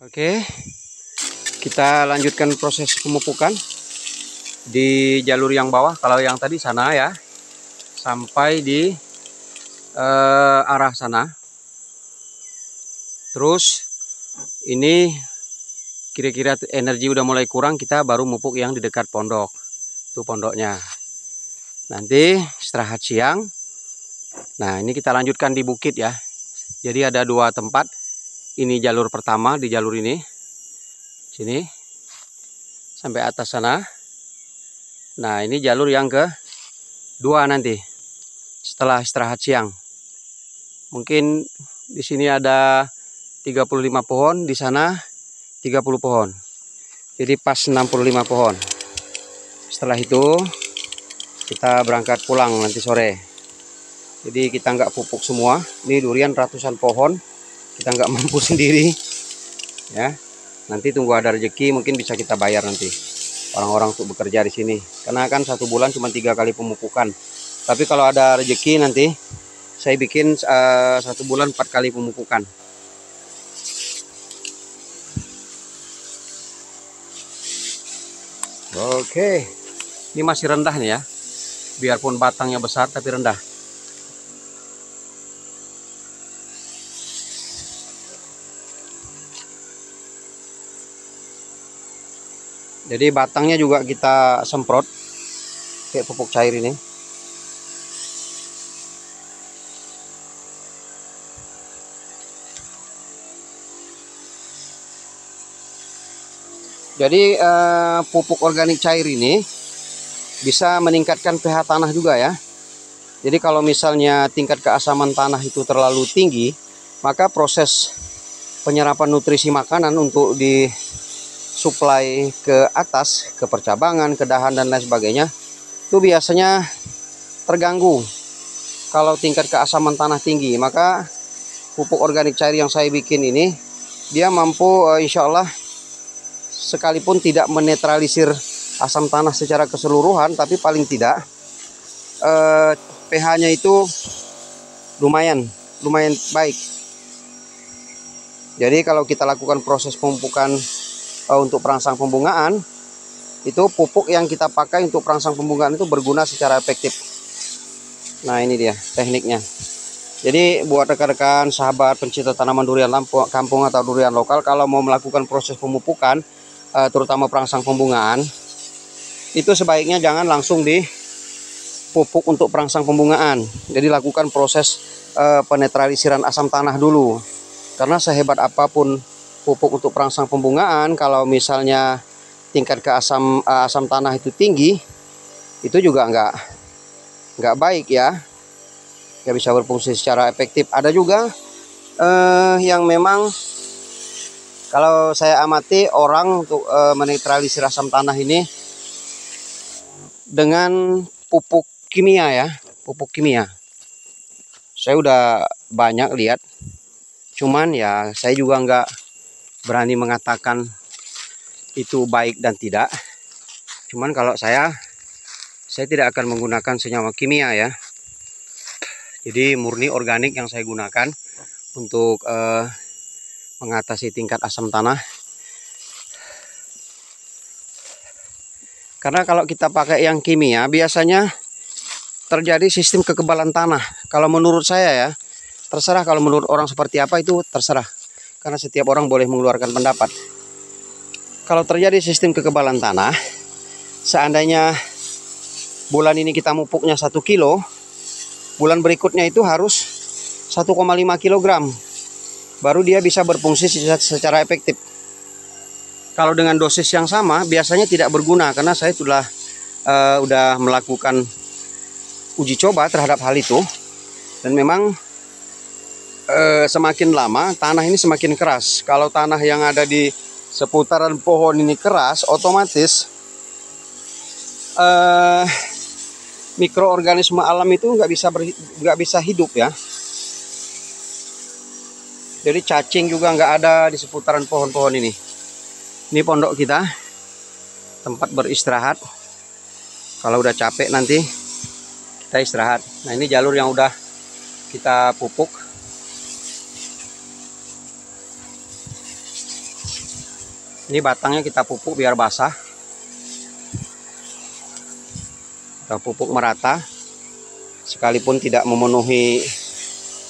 Oke, kita lanjutkan proses pemupukan di jalur yang bawah. Kalau yang tadi sana ya, sampai di arah sana. Terus ini kira-kira energi udah mulai kurang, kita baru mupuk yang di dekat pondok. Itu pondoknya. Nanti istirahat siang. Nah, ini kita lanjutkan di bukit ya. Jadi ada dua tempat. Ini jalur pertama di jalur ini. Sini. Sampai atas sana. Nah, ini jalur yang kedua nanti. Setelah istirahat siang. Mungkin di sini ada 35 pohon, di sana 30 pohon. Jadi pas 65 pohon. Setelah itu kita berangkat pulang nanti sore. Jadi kita nggak pupuk semua. Ini durian ratusan pohon. Kita nggak mampu sendiri. Ya. Nanti tunggu ada rezeki, mungkin bisa kita bayar nanti orang-orang untuk bekerja di sini. Karena kan 1 bulan cuma 3 kali pemupukan. Tapi kalau ada rezeki nanti saya bikin 1 bulan 4 kali pemupukan. Oke, ini masih rendah nih ya. Biarpun batangnya besar tapi rendah. Jadi batangnya juga kita semprot kayak pupuk cair ini. Jadi pupuk organik cair ini bisa meningkatkan pH tanah juga ya. Jadi kalau misalnya tingkat keasaman tanah itu terlalu tinggi, maka proses penyerapan nutrisi makanan untuk disuplai ke atas, ke percabangan, ke dahan dan lain sebagainya, itu biasanya terganggu. Kalau tingkat keasaman tanah tinggi, maka pupuk organik cair yang saya bikin ini, dia mampu insya Allah sekalipun tidak menetralisir asam tanah secara keseluruhan, tapi paling tidak pH-nya itu lumayan baik. Jadi kalau kita lakukan proses pemupukan untuk perangsang pembungaan, itu pupuk yang kita pakai untuk perangsang pembungaan itu berguna secara efektif. Nah, ini dia tekniknya. Jadi buat rekan-rekan sahabat pencinta tanaman durian kampung atau durian lokal, kalau mau melakukan proses pemupukan terutama perangsang pembungaan, itu sebaiknya jangan langsung dipupuk untuk perangsang pembungaan. Jadi lakukan proses penetralisiran asam tanah dulu. Karena sehebat apapun pupuk untuk perangsang pembungaan, kalau misalnya tingkat asam tanah itu tinggi, itu juga nggak baik ya. Nggak bisa berfungsi secara efektif. Ada juga yang memang kalau saya amati orang untuk menetralisir asam tanah ini dengan pupuk kimia ya, pupuk kimia. Saya udah banyak lihat, cuman ya saya juga nggak berani mengatakan itu baik dan tidak. Cuman kalau saya tidak akan menggunakan senyawa kimia ya. Jadi murni organik yang saya gunakan untuk mengatasi tingkat asam tanah. Karena kalau kita pakai yang kimia biasanya terjadi sistem kekebalan tanah. Kalau menurut saya ya, terserah kalau menurut orang seperti apa itu terserah. Karena setiap orang boleh mengeluarkan pendapat. Kalau terjadi sistem kekebalan tanah, seandainya bulan ini kita mupuknya 1 kilo, bulan berikutnya itu harus 1,5 kilogram. Baru dia bisa berfungsi secara efektif. Kalau dengan dosis yang sama biasanya tidak berguna, karena saya sudah udah melakukan uji coba terhadap hal itu, dan memang semakin lama tanah ini semakin keras. Kalau tanah yang ada di seputaran pohon ini keras, otomatis mikroorganisme alam itu nggak bisa hidup ya. Jadi cacing juga nggak ada di seputaran pohon-pohon ini. Ini pondok kita, tempat beristirahat. Kalau udah capek nanti kita istirahat. Nah, ini jalur yang udah kita pupuk. Ini batangnya kita pupuk biar basah. Kita pupuk merata. Sekalipun tidak memenuhi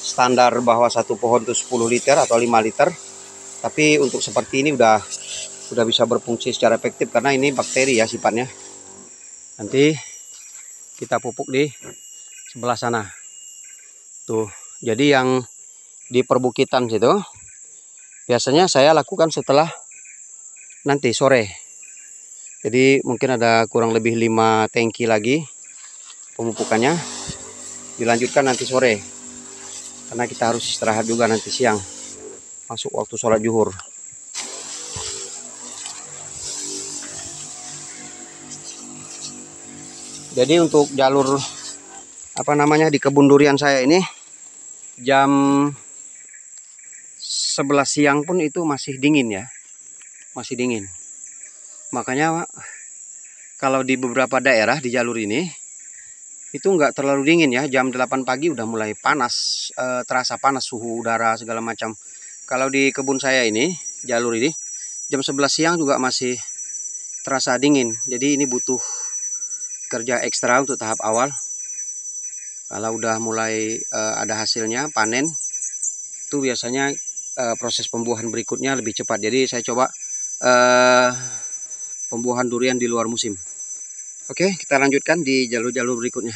standar bahwa satu pohon itu 10 liter atau 5 liter. Tapi untuk seperti ini udah bisa berfungsi secara efektif karena ini bakteri ya sifatnya. Nanti kita pupuk di sebelah sana. Tuh, jadi yang di perbukitan situ biasanya saya lakukan setelah nanti sore. Jadi mungkin ada kurang lebih 5 tangki lagi pemupukannya. Dilanjutkan nanti sore. Karena kita harus istirahat juga nanti siang. Masuk waktu sholat zuhur. Jadi untuk jalur di kebun durian saya ini jam 11 siang pun itu masih dingin ya. Masih dingin. Makanya kalau di beberapa daerah di jalur ini itu nggak terlalu dingin ya. Jam 8 pagi udah mulai panas, terasa panas suhu udara segala macam. Kalau di kebun saya ini, jalur ini jam 11 siang juga masih terasa dingin. Jadi ini butuh kerja ekstra untuk tahap awal. Kalau udah mulai ada hasilnya panen, itu biasanya proses pembuahan berikutnya lebih cepat. Jadi saya coba pembuahan durian di luar musim. Oke, kita lanjutkan di jalur-jalur berikutnya.